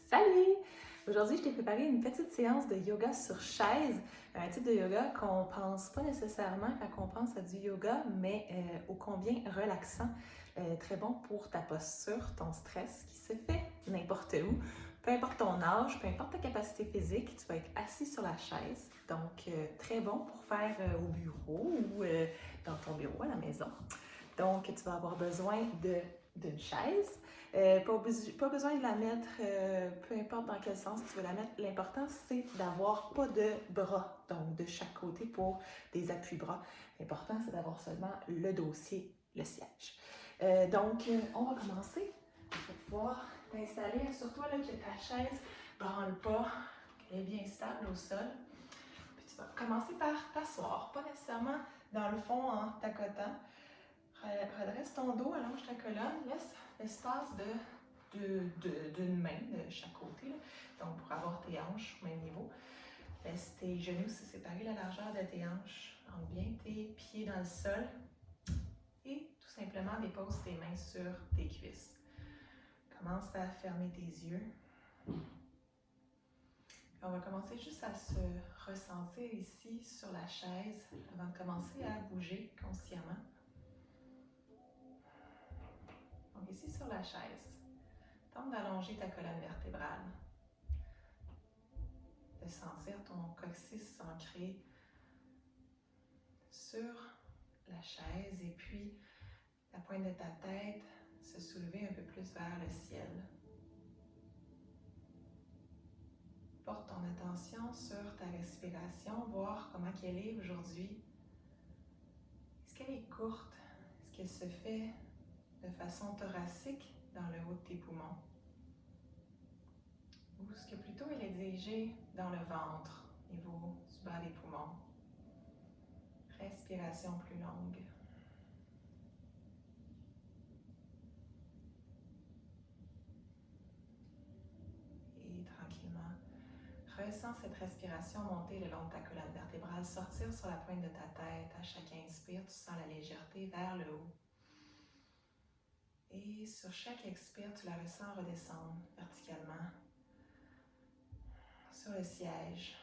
Salut! Aujourd'hui, je t'ai préparé une petite séance de yoga sur chaise, un type de yoga qu'on pense pas nécessairement quand on pense à du yoga, mais ô combien relaxant, très bon pour ta posture, ton stress qui se fait n'importe où, peu importe ton âge, peu importe ta capacité physique, tu vas être assis sur la chaise, donc très bon pour faire au bureau ou dans ton bureau à la maison. Donc, tu vas avoir besoin d'une chaise. Pas besoin de la mettre, peu importe dans quel sens tu veux la mettre. L'important, c'est d'avoir pas de bras, donc de chaque côté pour des appuis-bras. L'important, c'est d'avoir seulement le dossier, le siège. On va commencer. Tu vas pouvoir t'installer. Assure-toi que ta chaise ne branle pas, qu'elle est bien stable au sol. Puis tu vas commencer par t'asseoir, pas nécessairement dans le fond en t'accotant. Redresse ton dos, allonge ta colonne, laisse l'espace d'une main de chaque côté, là. Donc pour avoir tes hanches au même niveau. Laisse tes genoux se séparer la largeur de tes hanches. Rentre bien tes pieds dans le sol et tout simplement dépose tes mains sur tes cuisses. Commence à fermer tes yeux. On va commencer juste à se ressentir ici sur la chaise avant de commencer à bouger consciemment. Donc ici sur la chaise, tente d'allonger ta colonne vertébrale, de sentir ton coccyx s'ancrer sur la chaise et puis la pointe de ta tête se soulever un peu plus vers le ciel. Porte ton attention sur ta respiration, voir comment elle est aujourd'hui. Est-ce qu'elle est courte? Est-ce qu'elle se fait de façon thoracique dans le haut de tes poumons? Ou est-ce que plutôt elle est dirigée dans le ventre, au niveau du bas des poumons? Respiration plus longue. Et tranquillement, ressens cette respiration monter le long de ta colonne vertébrale, sortir sur la pointe de ta tête. À chaque inspire, tu sens la légèreté vers le haut. Et sur chaque expire, tu la ressens redescendre verticalement sur le siège,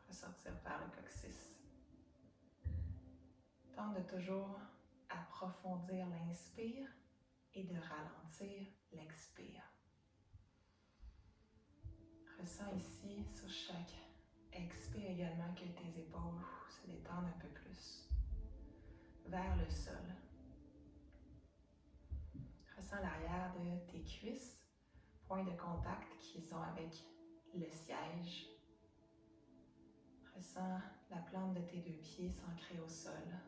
ressortir par le coccyx. Tente de toujours approfondir l'inspire et de ralentir l'expire. Ressens ici, sur chaque expire également, que tes épaules se détendent un peu plus vers le sol. Ressens l'arrière de tes cuisses, point de contact qu'ils ont avec le siège. Ressens la plante de tes deux pieds s'ancrer au sol.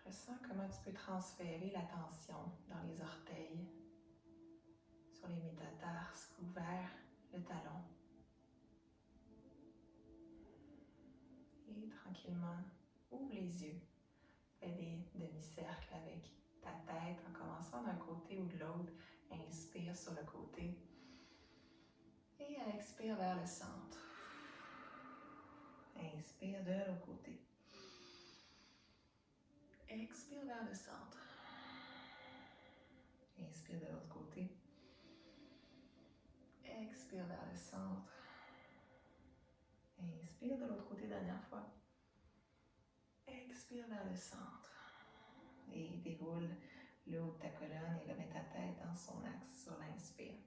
Ressens comment tu peux transférer la tension dans les orteils, sur les métatarses ou vers le talon. Et tranquillement, ouvre les yeux. Fais des demi-cercles avec ta tête en commençant d'un côté ou de l'autre. Inspire sur le côté. Et expire vers le centre. Inspire de l'autre côté. Expire vers le centre. Inspire de l'autre côté. Expire vers le centre. Inspire de l'autre côté, dernière fois. Expire vers le centre. Et déroule le haut de ta colonne et remets ta tête dans son axe sur l'inspire.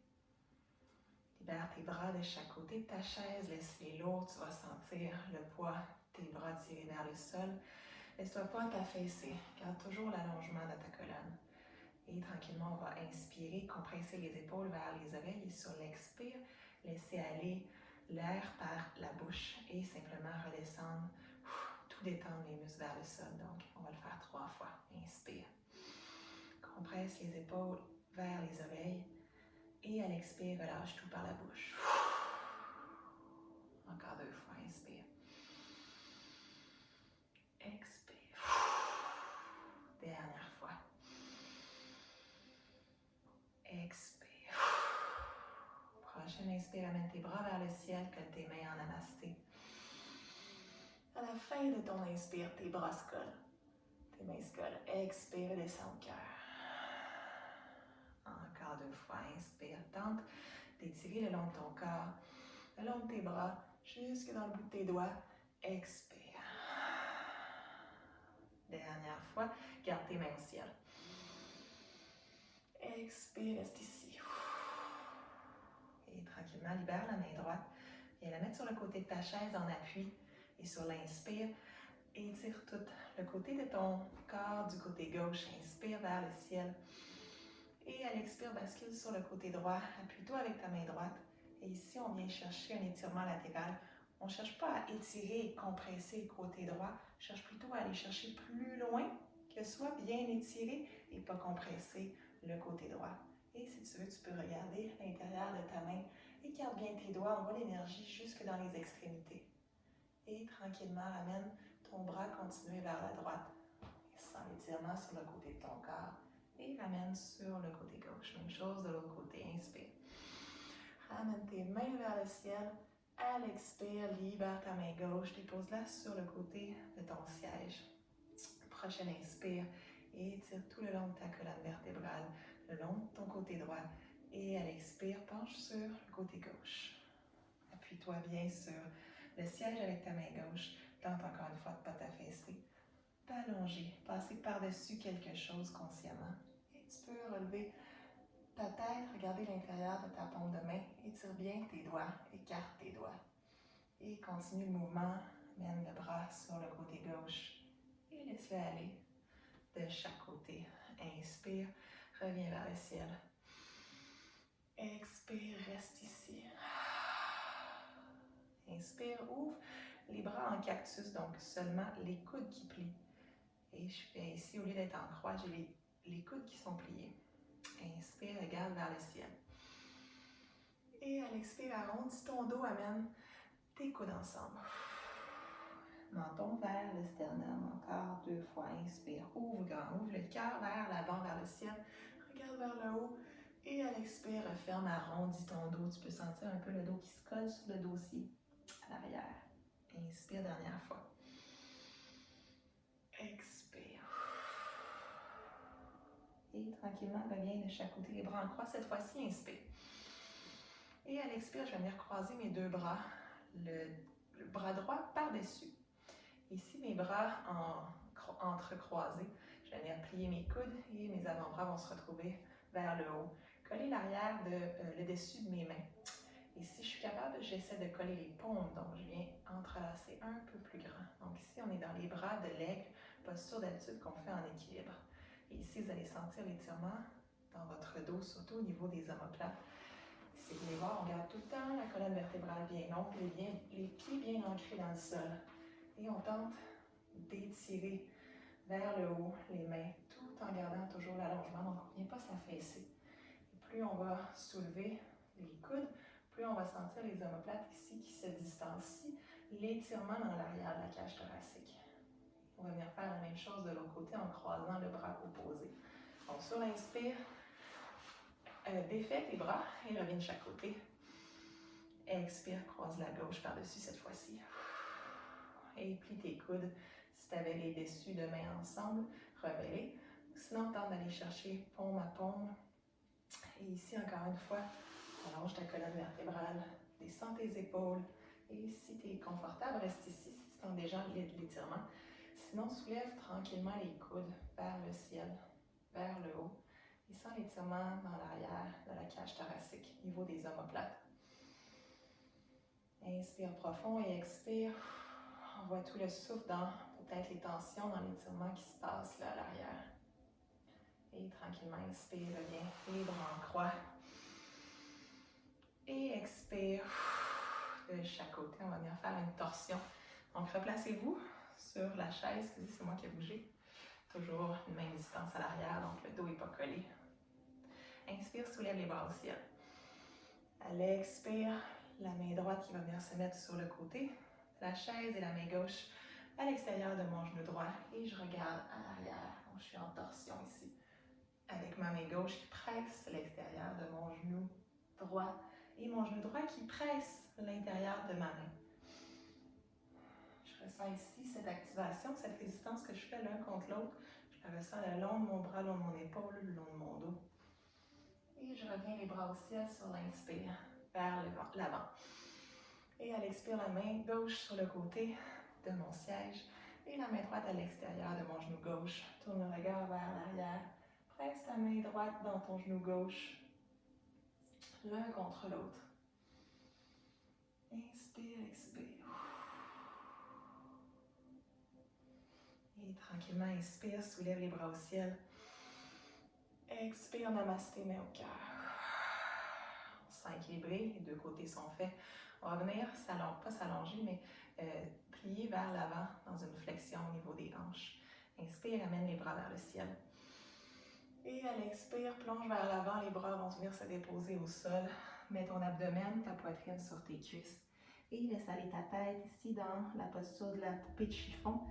Libère tes bras de chaque côté de ta chaise, laisse-les lourds, tu vas sentir le poids de tes bras tirés vers le sol. Laisse-toi pas t'affaisser, garde toujours l'allongement de ta colonne. Et tranquillement, on va inspirer, compresser les épaules vers les oreilles et sur l'expire, laisser aller l'air par la bouche et simplement redescendre, tout détendre les muscles vers le sol. Donc, on va le faire 3 fois. Inspire. Compresse les épaules vers les oreilles et à l'expire, relâche tout par la bouche. Encore 2 fois. Inspire. Expire. Dernière fois. Expire. Prochaine inspire, amène tes bras vers le ciel, colle tes mains en namasté. À la fin de ton inspire, tes bras se collent. Tes mains se collent. Expire et descends au cœur. Encore 2 une fois, inspire. Tente d'étirer le long de ton corps, le long de tes bras, jusque dans le bout de tes doigts. Expire. Dernière fois, garde tes mains au ciel. Expire, reste ici. Et tranquillement, libère la main droite. Viens la mettre sur le côté de ta chaise en appui. Et sur l'inspire, étire tout le côté de ton corps du côté gauche. Inspire vers le ciel. Et à l'expire, bascule sur le côté droit. Appuie-toi avec ta main droite. Et ici, on vient chercher un étirement latéral. On ne cherche pas à étirer et compresser le côté droit. On cherche plutôt à aller chercher plus loin, que soit bien étiré et pas compresser le côté droit. Et si tu veux, tu peux regarder l'intérieur de ta main. Écarte bien tes doigts, envoie l'énergie jusque dans les extrémités. Et tranquillement, ramène ton bras continuer vers la droite. Et sens l'étirement sur le côté de ton corps. Et ramène sur le côté gauche. Même chose de l'autre côté. Inspire. Ramène tes mains vers le ciel. À l'expire, libère ta main gauche. Dépose-la sur le côté de ton siège. Prochaine inspire. Et étire tout le long de ta colonne vertébrale, le long de ton côté droit. Et à l'expire, penche sur le côté gauche. Appuie-toi bien sur le siège avec ta main gauche. Tente encore une fois de ne pas t'affaisser. T'allonger, passer par-dessus quelque chose consciemment. Et tu peux relever ta tête, regarder l'intérieur de ta paume de main. Étire bien tes doigts, écarte tes doigts. Et continue le mouvement. Mène le bras sur le côté gauche. Et laisse-le aller de chaque côté. Inspire, reviens vers le ciel. Expire, reste ici. Inspire, ouvre les bras en cactus, donc seulement les coudes qui plient. Et je fais ici, au lieu d'être en croix, j'ai les coudes qui sont pliés. Inspire, regarde vers le ciel. Et à l'expire, arrondis ton dos, amène tes coudes ensemble. Menton vers le sternum, encore 2 fois. Inspire, ouvre grand, ouvre le cœur vers l'avant, vers le ciel. Regarde vers le haut. Et à l'expire, referme, arrondis ton dos. Tu peux sentir un peu le dos qui se colle sur le dossier à l'arrière. Inspire, dernière fois. Expire. Et tranquillement, reviens de chaque côté, les bras en croix. Cette fois-ci, inspire. Et à l'expire, je vais venir croiser mes 2 bras. Le bras droit par-dessus. Ici, mes bras entrecroisés. Je vais venir plier mes coudes et mes avant-bras vont se retrouver vers le haut. Coller l'arrière, le dessus de mes mains. Et si je suis capable, j'essaie de coller les paumes. Donc, je viens entrelacer un peu plus grand. Donc, ici, on est dans les bras de l'aigle, posture d'habitude qu'on fait en équilibre. Et ici, vous allez sentir l'étirement dans votre dos, surtout au niveau des omoplates. Si vous voulez voir, on garde tout le temps la colonne vertébrale bien longue, les pieds bien ancrés dans le sol. Et on tente d'étirer vers le haut les mains, tout en gardant toujours l'allongement. Donc, on ne vient pas s'affaisser. Plus on va soulever les coudes, plus on va sentir les omoplates ici qui se distancient, l'étirement dans l'arrière de la cage thoracique. On va venir faire la même chose de l'autre côté en croisant le bras opposé. Donc, sur l'inspire, défais tes bras et reviens de chaque côté. Expire, croise la gauche par-dessus cette fois-ci. Et plie tes coudes. Si tu avais les dessus de mains ensemble, remets-les. Sinon, tente d'aller chercher paume à paume. Et ici, encore une fois, allonge ta colonne vertébrale, descends tes épaules. Et si tu es confortable, reste ici si tu sens déjà l'étirement. Sinon, soulève tranquillement les coudes vers le ciel, vers le haut. Et sens l'étirement dans l'arrière de la cage thoracique, au niveau des omoplates. Inspire profond et expire. Envoie tout le souffle dans peut-être les tensions dans l'étirement qui se passe là à l'arrière. Et tranquillement, inspire, reviens, les bras en croix. Et expire. De chaque côté, on va venir faire une torsion. Donc, replacez-vous sur la chaise. C'est moi qui ai bougé. Toujours une même distance à l'arrière, donc le dos n'est pas collé. Inspire, soulève les bras au ciel. À l'expire, la main droite qui va venir se mettre sur le côté de la chaise et la main gauche à l'extérieur de mon genou droit. Et je regarde à l'arrière. Donc, je suis en torsion ici. Avec ma main gauche qui presse l'extérieur de mon genou droit et mon genou droit qui presse l'intérieur de ma main. Je ressens ici cette activation, cette résistance que je fais l'un contre l'autre. Je la ressens le long de mon bras, le long de mon épaule, le long de mon dos. Et je reviens bien les bras au ciel sur l'inspire, vers l'avant. Et à l'expire, la main gauche sur le côté de mon siège et la main droite à l'extérieur de mon genou gauche. Tourne le regard vers l'arrière. Presse ta main droite dans ton genou gauche, l'un contre l'autre. Inspire, expire. Et tranquillement, inspire, soulève les bras au ciel. Expire, namasté, main au cœur. On se sent équilibré, les deux côtés sont faits. On va venir, pas s'allonger, mais plier vers l'avant dans une flexion au niveau des hanches. Inspire, amène les bras vers le ciel. Et à l'expire, plonge vers l'avant, les bras vont venir se déposer au sol. Mets ton abdomen, ta poitrine sur tes cuisses. Et laisse aller ta tête ici dans la posture de la poupée de chiffon.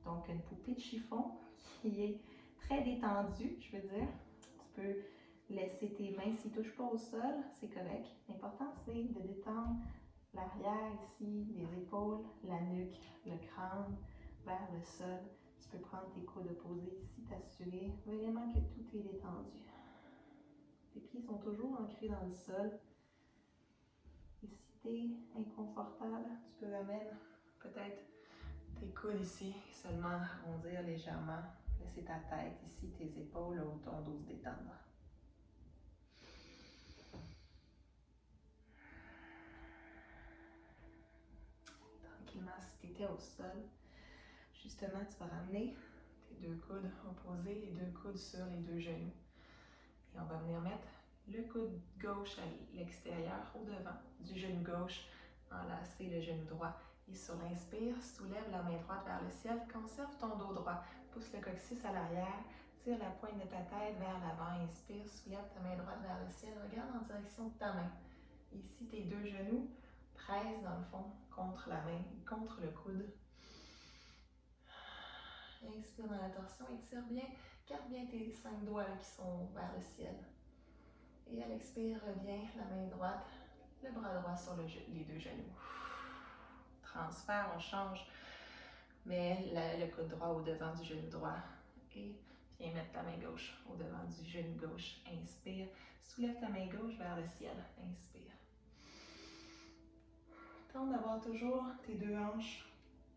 Donc une poupée de chiffon qui est très détendue, je veux dire. Tu peux laisser tes mains, s'ils ne touchent pas au sol, c'est correct. L'important, c'est de détendre l'arrière ici, les épaules, la nuque, le crâne vers le sol. Tu peux prendre tes coudes opposés ici, t'assurer vraiment que tout est détendu. Tes pieds sont toujours ancrés dans le sol. Et si tu es inconfortable, tu peux amener peut-être tes coudes ici, seulement arrondir légèrement. Laisser ta tête ici, tes épaules, ou ton dos se détendre. Tranquillement, si tu étais au sol, justement, tu vas ramener tes deux coudes opposés, les deux coudes sur les deux genoux. Et on va venir mettre le coude gauche à l'extérieur, au devant du genou gauche, enlacer le genou droit. Et sur l'inspire, soulève la main droite vers le ciel, conserve ton dos droit, pousse le coccyx à l'arrière, tire la pointe de ta tête vers l'avant, inspire, soulève ta main droite vers le ciel, regarde en direction de ta main. Ici, tes deux genoux pressent dans le fond contre la main, contre le coude. Inspire dans la torsion, étire bien, garde bien tes 5 doigts qui sont vers le ciel. Et à l'expire, reviens la main droite, le bras droit sur les deux genoux. Transfert, on change, mets le coude droit au devant du genou droit et viens mettre ta main gauche au devant du genou gauche. Inspire, soulève ta main gauche vers le ciel. Inspire. Tente d'avoir toujours tes deux hanches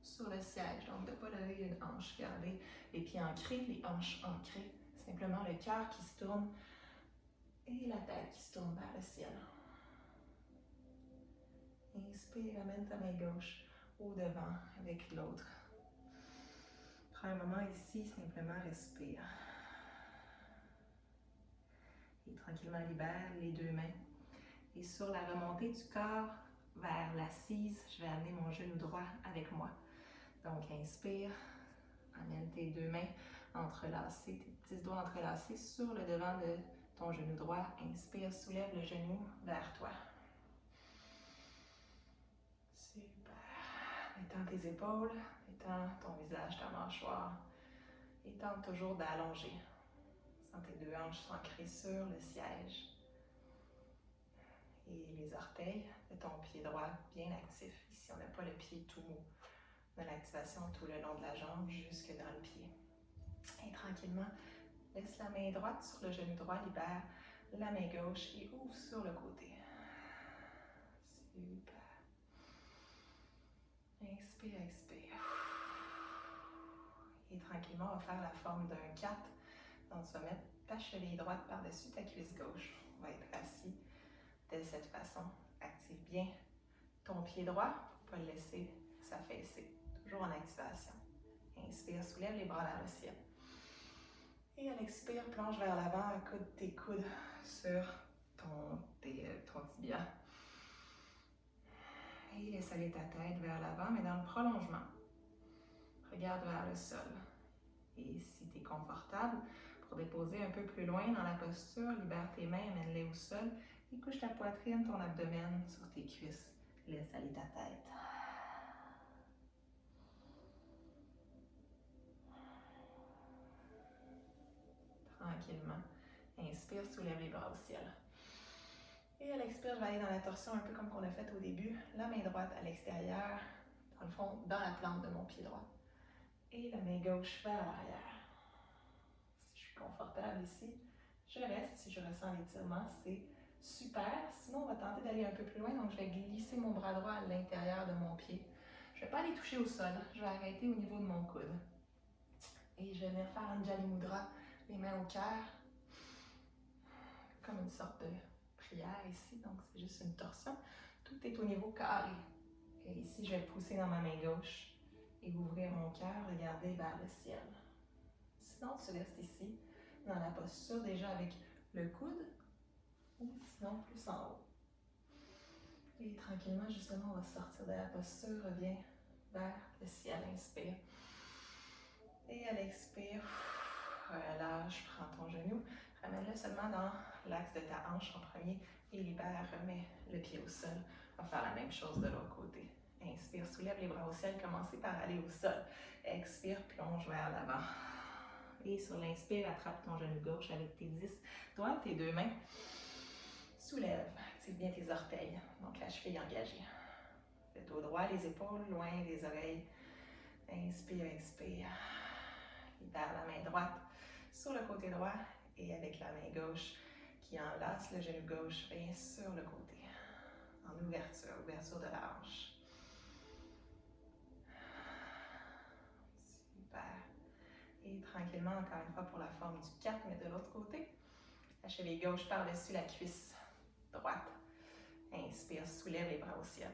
sur le siège, donc de ne pas lever une hanche. Gardez les pieds ancrés, les hanches ancrées. Simplement le cœur qui se tourne et la tête qui se tourne vers le ciel. Inspire, amène ta main gauche au devant avec l'autre. Prends un moment ici, simplement respire. Et tranquillement libère les deux mains. Et sur la remontée du corps vers l'assise, je vais amener mon genou droit avec moi. Donc inspire, amène tes deux mains entrelacées, tes petits doigts entrelacés sur le devant de ton genou droit. Inspire, soulève le genou vers toi. Super. Étends tes épaules, étends ton visage, ta mâchoire. Et tente toujours d'allonger. Sens tes deux hanches s'ancrer sur le siège. Et les orteils de ton pied droit bien actifs. Ici, on n'a pas le pied tout mou. On a l'activation tout le long de la jambe jusque dans le pied. Et tranquillement, laisse la main droite sur le genou droit, libère la main gauche et ouvre sur le côté. Super. Inspire, expire. Et tranquillement, on va faire la forme d'un 4. Donc, tu vas mettre ta cheville droite par-dessus ta cuisse gauche. On va être assis de cette façon. Active bien ton pied droit pour ne pas le laisser s'affaisser. Toujours en activation. Inspire, soulève les bras vers le ciel. Et à l'expire, plonge vers l'avant, accoute tes coudes sur ton tibia. Et laisse aller ta tête vers l'avant, mais dans le prolongement. Regarde vers le sol. Et si tu es confortable, pour déposer un peu plus loin dans la posture, libère tes mains, amène-les au sol et couche ta poitrine, ton abdomen sur tes cuisses. Laisse aller ta tête. Tranquillement. Inspire, soulève les bras au ciel. Et à l'expire, je vais aller dans la torsion un peu comme qu'on a fait au début. La main droite à l'extérieur, dans le fond, dans la plante de mon pied droit. Et la main gauche vers l'arrière. Si je suis confortable ici, je reste. Si je ressens l'étirement, c'est Super. Sinon, on va tenter d'aller un peu plus loin. Donc, je vais glisser mon bras droit à l'intérieur de mon pied. Je ne vais pas aller toucher au sol. Je vais arrêter au niveau de mon coude. Et je vais venir faire Anjali Mudra, les mains au cœur. Comme une sorte de prière ici. Donc, c'est juste une torsion. Tout est au niveau carré. Et ici, je vais pousser dans ma main gauche et ouvrir mon cœur, regarder vers le ciel. Sinon, tu restes ici, dans la posture déjà avec le coude, ou sinon plus en haut. Et tranquillement, justement, on va sortir de la posture, reviens vers le ciel, inspire. Et à l'expire, relâche, prends ton genou, ramène-le seulement dans l'axe de ta hanche en premier et libère, remets le pied au sol. On va faire la même chose de l'autre côté. Inspire, soulève les bras au ciel, commencez par aller au sol. Expire, plonge vers l'avant. Et sur l'inspire, attrape ton genou gauche avec tes 10 doigts, tes deux mains. Soulève, active bien tes orteils, donc la cheville engagée. Le dos droit, les épaules loin des oreilles. Inspire, expire. Libère la main droite sur le côté droit et avec la main gauche qui enlace le genou gauche, vient sur le côté. En ouverture, ouverture de la hanche. Super. Et tranquillement, encore une fois, pour la forme du 4, mais de l'autre côté. La cheville gauche par-dessus la cuisse droite. Inspire, soulève les bras au ciel.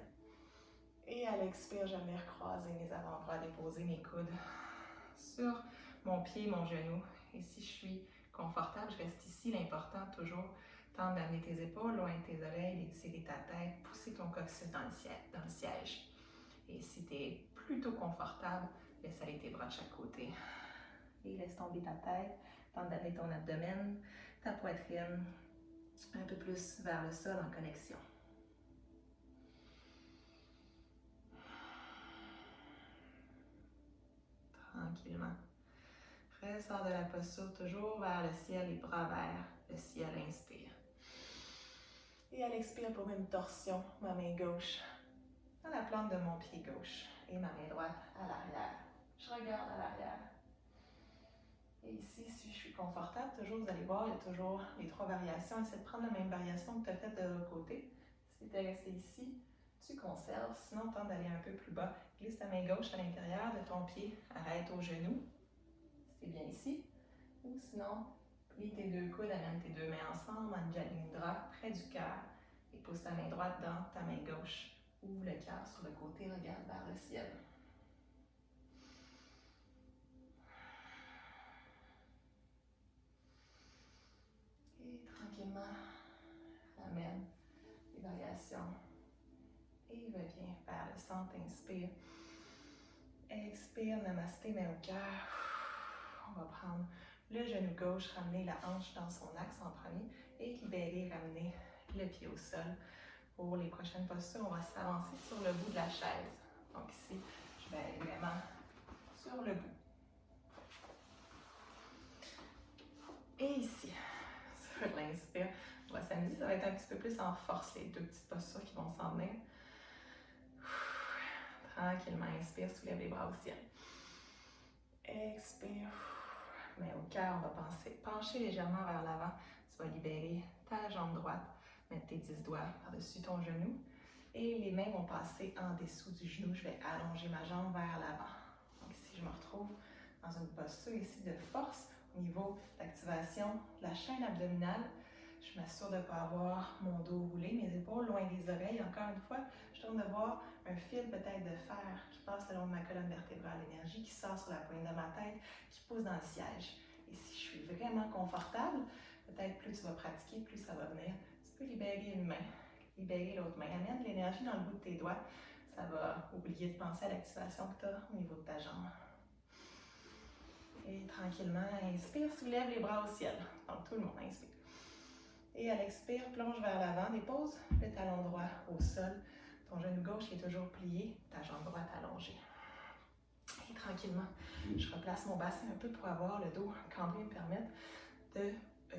Et à l'expire, je vais recroiser mes avant-bras, déposer mes coudes sur mon pied, mon genou. Et si je suis confortable, je reste ici. L'important, toujours, tente d'amener tes épaules loin de tes oreilles, d'étirer ta tête, pousser ton coccyx dans le siège. Et si tu es plutôt confortable, laisse aller tes bras de chaque côté. Et laisse tomber ta tête, tente d'amener ton abdomen, ta poitrine, un peu plus vers le sol en connexion. Tranquillement. Ressors de la posture, toujours vers le ciel, les bras vers le ciel, inspire. Et à l'expire, pour une torsion, ma main gauche dans la plante de mon pied gauche et ma main droite à l'arrière. Je regarde à l'arrière. Et ici, si je suis confortable, toujours, vous allez voir, il y a toujours les 3 variations. Essaie de prendre la même variation que tu as faite de l'autre côté. Si tu es resté ici, tu conserves. Sinon, tente d'aller un peu plus bas. Glisse ta main gauche à l'intérieur de ton pied. Arrête au genou. C'est bien ici. Ou sinon, plie tes deux coudes, amène tes deux mains ensemble, Anjali Mudra, près du cœur. Et pousse ta main droite dans ta main gauche. Ouvre le cœur sur le côté, regarde vers le ciel. Et tranquillement, ramène les variations. Et reviens vers le centre, inspire. Expire, namasté, main au cœur. On va prendre le genou gauche, ramener la hanche dans son axe en premier et libérer, ramener le pied au sol. Pour les prochaines postures, on va s'avancer sur le bout de la chaise. Donc ici, je vais aller vraiment sur le bout. Et ici, sur l'inspire, on va s'amuser. Ça va être un petit peu plus en force, les deux petites postures qui vont s'en venir. Tranquillement, inspire, soulève les bras au ciel. Expire. Main au cœur, on va pencher légèrement vers l'avant. Tu vas libérer ta jambe droite, mettre tes 10 doigts par-dessus ton genou. Et les mains vont passer en dessous du genou. Je vais allonger ma jambe vers l'avant. Donc ici, je me retrouve dans une posture ici de force au niveau d'activation de la chaîne abdominale. Je m'assure de ne pas avoir mon dos roulé, mes épaules loin des oreilles. Encore une fois, je tente de voir un fil peut-être de fer qui passe le long de ma colonne vertébrale, l'énergie qui sort sur la pointe de ma tête, qui pousse dans le siège. Et si je suis vraiment confortable, peut-être plus tu vas pratiquer, plus ça va venir. Tu peux libérer une main, libérer l'autre main. Amène l'énergie dans le bout de tes doigts. Ça va oublier de penser à l'activation que tu as au niveau de ta jambe. Et tranquillement, inspire, soulève les bras au ciel. Donc tout le monde inspire. Et à l'expire, plonge vers l'avant, dépose le talon droit au sol. Ton genou gauche est toujours plié, ta jambe droite allongée. Et tranquillement, je replace mon bassin un peu pour avoir le dos cambré, me permettre de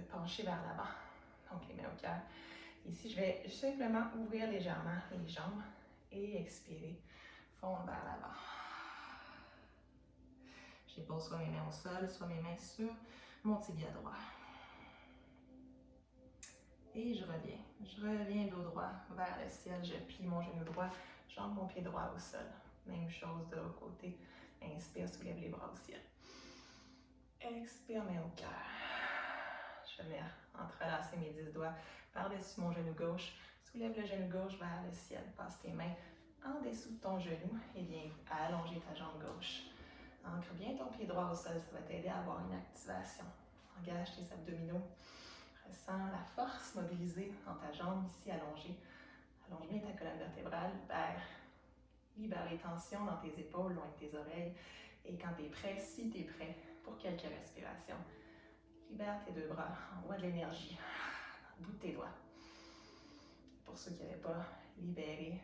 pencher vers l'avant. Donc les mains au cœur. Ici, je vais simplement ouvrir légèrement les jambes et expirer, fondre vers l'avant. Je dépose soit mes mains au sol, soit mes mains sur mon tibia droit. Et je reviens. Je reviens dos droit vers le ciel. Je plie mon genou droit. J'entre mon pied droit au sol. Même chose de l'autre côté. Inspire, soulève les bras au ciel. Expire, main au cœur. Je vais venir entrelacer mes 10 doigts par-dessus mon genou gauche. Soulève le genou gauche vers le ciel. Passe tes mains en dessous de ton genou et viens allonger ta jambe gauche. Ancre bien ton pied droit au sol, ça va t'aider à avoir une activation. Engage tes abdominaux. Ressens la force mobilisée dans ta jambe ici allongée. Allonge bien ta colonne vertébrale. Libère les tensions dans tes épaules, loin de tes oreilles. Et quand tu es prêt, si tu es prêt, pour quelques respirations, libère tes deux bras, envoie de l'énergie dans le bout de tes doigts. Pour ceux qui n'avaient pas libéré,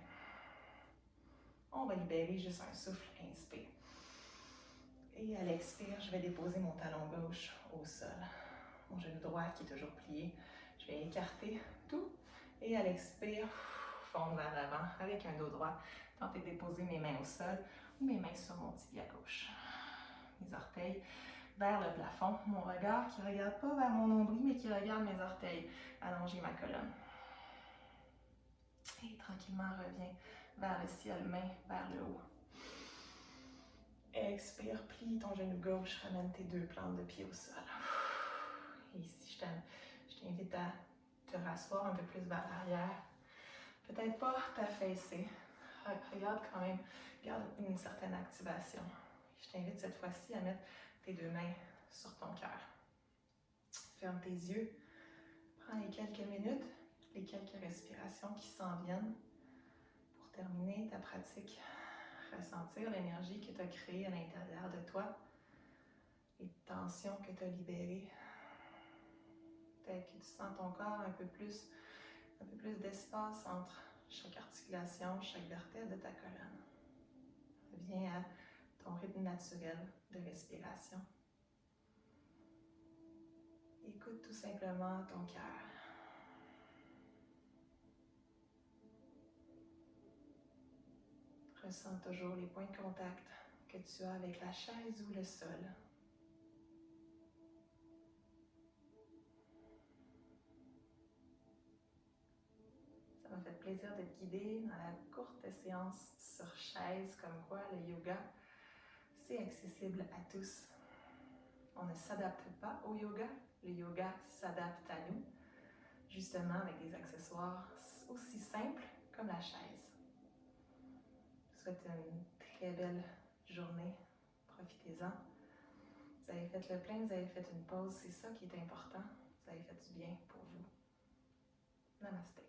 on va libérer juste un souffle, inspire. Et à l'expire, je vais déposer mon talon gauche au sol. Mon genou droit qui est toujours plié. Je vais écarter tout. Et à l'expire, fondre vers l'avant avec un dos droit. Tenter de déposer mes mains au sol ou mes mains sur mon tibia gauche. Mes orteils vers le plafond. Mon regard qui ne regarde pas vers mon nombril, mais qui regarde mes orteils. Allonger ma colonne. Et tranquillement, reviens vers le ciel, main vers le haut. Expire, plie ton genou gauche, ramène tes deux plantes de pied au sol. Et ici, je t'invite à te rasseoir un peu plus vers l'arrière. Peut-être pas t'affaisser. Regarde quand même, garde une certaine activation. Je t'invite cette fois-ci à mettre tes deux mains sur ton cœur. Ferme tes yeux. Prends les quelques minutes, les quelques respirations qui s'en viennent pour terminer ta pratique. Ressentir l'énergie que tu as créée à l'intérieur de toi, les tensions que tu as libérées. Peut-être que tu sens ton corps un peu plus d'espace entre chaque articulation, chaque vertèbre de ta colonne. Reviens à ton rythme naturel de respiration. Écoute tout simplement ton cœur. Ressens toujours les points de contact que tu as avec la chaise ou le sol. Ça m'a fait plaisir de te guider dans la courte séance sur chaise, comme quoi le yoga, c'est accessible à tous. On ne s'adapte pas au yoga, le yoga s'adapte à nous, justement avec des accessoires aussi simples comme la chaise. Je vous souhaite une très belle journée, profitez-en. Vous avez fait le plein, vous avez fait une pause, c'est ça qui est important. Vous avez fait du bien pour vous. Namasté.